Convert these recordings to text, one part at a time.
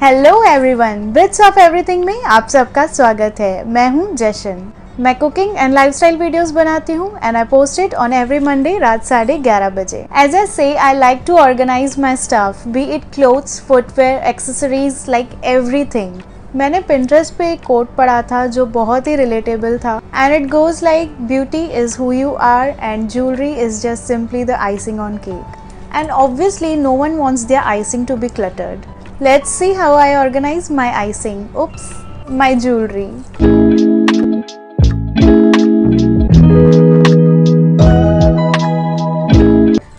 Hello everyone, bits of everything में आप सबका स्वागत है। मैं हूं जशन। मैं कुकिंग एंड लाइफस्टाइल वीडियोस बनाती हूं and I post it on every Monday रात 11:30 बजे। As I say, I like to organize my stuff, be it clothes, footwear, accessories, like everything. मैंने पिंटरेस्ट पे एक कोट पढ़ा था जो बहुत ही रिलेटेबल था and it goes like, beauty is who you are and jewellery is just simply the icing on cake. And obviously no one wants their icing to be cluttered. Let's see how I organize my icing. Oops, my jewelry.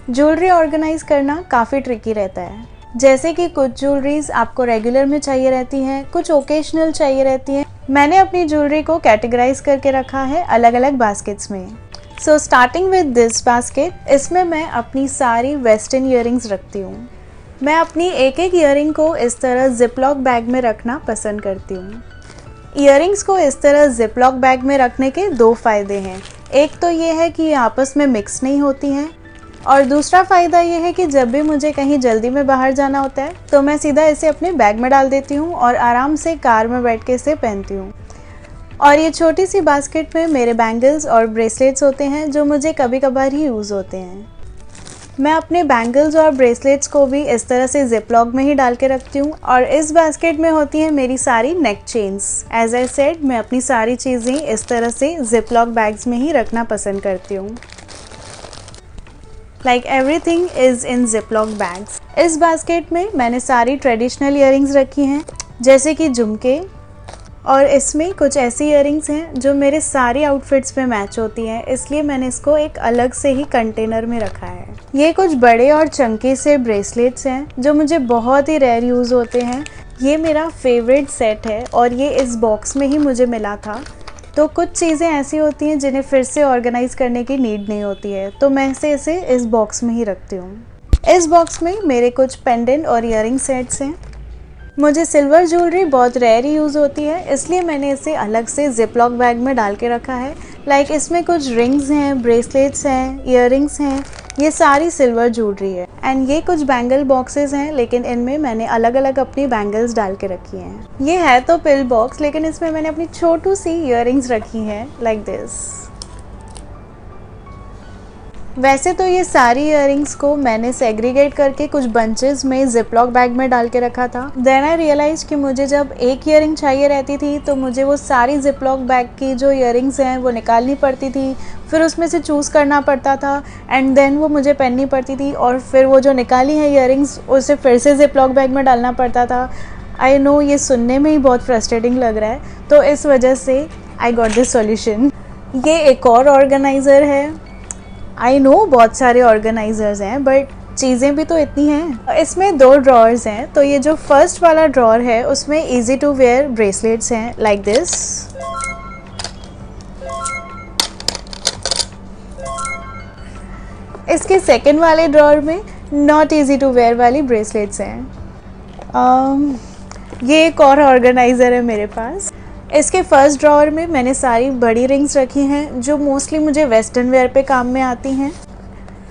Jewellery organize करना काफ़ी tricky रहता है। जैसे कि कुछ jewelleries आपको regular में चाहिए रहती हैं, कुछ ओकेशनल चाहिए रहती हैं। मैंने अपनी ज्वेलरी को कैटेगराइज करके रखा है अलग अलग बास्केट्स में। So starting with this basket, इसमें मैं अपनी सारी वेस्टर्न ईयरिंग्स रखती हूँ। मैं अपनी एक एक ईयरिंग को इस तरह जिपलॉक बैग में रखना पसंद करती हूँ। ईयरिंग्स को इस तरह जिपलॉक बैग में रखने के दो फ़ायदे हैं। एक तो ये है कि ये आपस में मिक्स नहीं होती हैं, और दूसरा फ़ायदा ये है कि जब भी मुझे कहीं जल्दी में बाहर जाना होता है तो मैं सीधा इसे अपने बैग में डाल देती हूँ और आराम से कार में बैठ के इसे पहनती हूँ। और ये छोटी सी बास्केट में मेरे बैंगल्स और ब्रेसलेट्स होते हैं जो मुझे कभी कभार ही यूज़ होते हैं। मैं अपने बैंगल्स और ब्रेसलेट्स को भी इस तरह से जिपलॉक में ही डाल के रखती हूँ। और इस बास्केट में होती हैं मेरी सारी नेक चेन्स। एज आई सेड, मैं अपनी सारी चीज़ें इस तरह से जिपलॉक बैग्स में ही रखना पसंद करती हूँ। Like everything is in ziplock bags. इस बास्केट में मैंने सारी ट्रेडिशनल ईयरिंग्स रखी हैं, जैसे कि झुमके, और इसमें कुछ ऐसी ईयरिंग्स हैं जो मेरे सारी आउटफिट्स पे मैच होती हैं, इसलिए मैंने इसको एक अलग से ही कंटेनर में रखा है। ये कुछ बड़े और चंकी से ब्रेसलेट्स हैं जो मुझे बहुत ही रेयर यूज़ होते हैं। ये मेरा फेवरेट सेट है और ये इस बॉक्स में ही मुझे मिला था। तो कुछ चीज़ें ऐसी होती हैं जिन्हें फिर से ऑर्गेनाइज करने की नीड नहीं होती है, तो मैं इसे इस बॉक्स में ही रखती हूँ। इस बॉक्स में मेरे कुछ पेंडेंट और ईयरिंग सेट्स हैं। मुझे सिल्वर ज्वेलरी बहुत रेयर यूज़ होती है, इसलिए मैंने इसे अलग से जिपलॉक बैग में डाल के रखा है। लाइक इसमें कुछ रिंग्स हैं, ब्रेसलेट्स हैं, ईयरिंग्स हैं, ये सारी सिल्वर ज्वेलरी है। एंड ये कुछ बैंगल बॉक्सेस हैं, लेकिन इनमें मैंने अलग अलग अपनी बैंगल्स डाल के रखी हैं। ये है तो पिल बॉक्स, लेकिन इसमें मैंने अपनी छोटी सी ईयरिंग्स रखी हैं, लाइक दिस। वैसे तो ये सारी ईयरिंग्स को मैंने सेग्रीगेट करके कुछ बंचेस में जिपलॉक बैग में डाल के रखा था। देन आई रियलाइज कि मुझे जब एक ईयरिंग चाहिए रहती थी तो मुझे वो सारी जिपलॉक बैग की जो ईयरिंग्स हैं वो निकालनी पड़ती थी, फिर उसमें से चूज़ करना पड़ता था एंड देन वो मुझे पहननी पड़ती थी, और फिर वो जो निकाली है ईयरिंग्स उसे फिर से जिपलॉक बैग में डालना पड़ता था। आई नो ये सुनने में ही बहुत फ्रस्ट्रेटिंग लग रहा है, तो इस वजह से आई गॉट दिस सॉल्यूशन। ये एक और ऑर्गेनाइज़र है। आई नो बहुत सारे ऑर्गेनाइजर्स हैं, बट चीज़ें भी तो इतनी हैं। इसमें दो ड्रॉर्स हैं, तो ये जो फर्स्ट वाला ड्रॉर है उसमें इजी टू वेयर ब्रेसलेट्स हैं, लाइक दिस। इसके सेकंड वाले ड्रॉर में नॉट इजी टू वेयर वाली ब्रेसलेट्स हैं। ये एक और ऑर्गेनाइज़र है मेरे पास। इसके फर्स्ट ड्रॉअर में मैंने सारी बड़ी रिंग्स रखी हैं जो मोस्टली मुझे वेस्टर्न वेयर पे काम में आती हैं।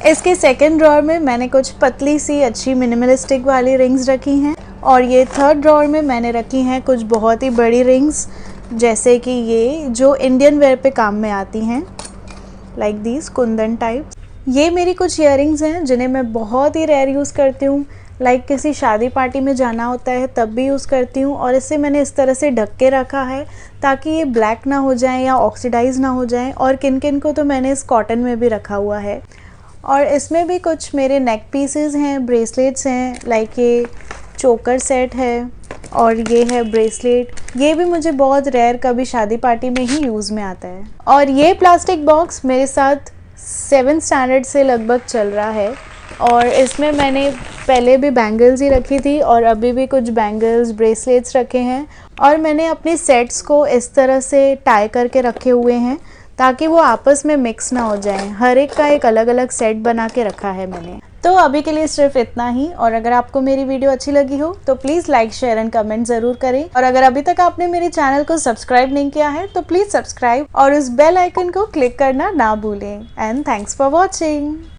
इसके सेकंड ड्रॉअर में मैंने कुछ पतली सी अच्छी मिनिमलिस्टिक वाली रिंग्स रखी हैं, और ये थर्ड ड्रॉअर में मैंने रखी हैं कुछ बहुत ही बड़ी रिंग्स, जैसे कि ये जो इंडियन वेयर पे काम में आती हैं, लाइक दीज कुंदन टाइप। ये मेरी कुछ ईयरिंग्स हैं जिन्हें मैं बहुत ही रेयर यूज़ करती हूँ। लाइक किसी शादी पार्टी में जाना होता है तब भी यूज़ करती हूँ, और इसे मैंने इस तरह से ढक के रखा है ताकि ये ब्लैक ना हो जाए या ऑक्सीडाइज ना हो जाए। और किन किन को तो मैंने इस कॉटन में भी रखा हुआ है। और इसमें भी कुछ मेरे नेक पीसेस हैं, ब्रेसलेट्स हैं, लाइक ये चोकर सेट है और ये है ब्रेसलेट। ये भी मुझे बहुत रेयर कभी शादी पार्टी में ही यूज़ में आता है। और ये प्लास्टिक बॉक्स मेरे साथ 7th स्टैंडर्ड से लगभग चल रहा है, और इसमें मैंने पहले भी बैंगल्स ही रखी थी और अभी भी कुछ बैंगल्स ब्रेसलेट्स रखे हैं, और मैंने अपने सेट्स को इस तरह से टाई करके रखे हुए हैं ताकि वो आपस में मिक्स ना हो जाएं। हर एक का एक अलग अलग सेट बना के रखा है मैंने। तो अभी के लिए सिर्फ इतना ही, और अगर आपको मेरी वीडियो अच्छी लगी हो तो please like, share and comment ज़रूर करें। और अगर अभी तक आपने मेरे चैनल को सब्सक्राइब नहीं किया है तो प्लीज़ सब्सक्राइब और उस बेल आइकन को क्लिक करना ना भूलें। And thanks for watching.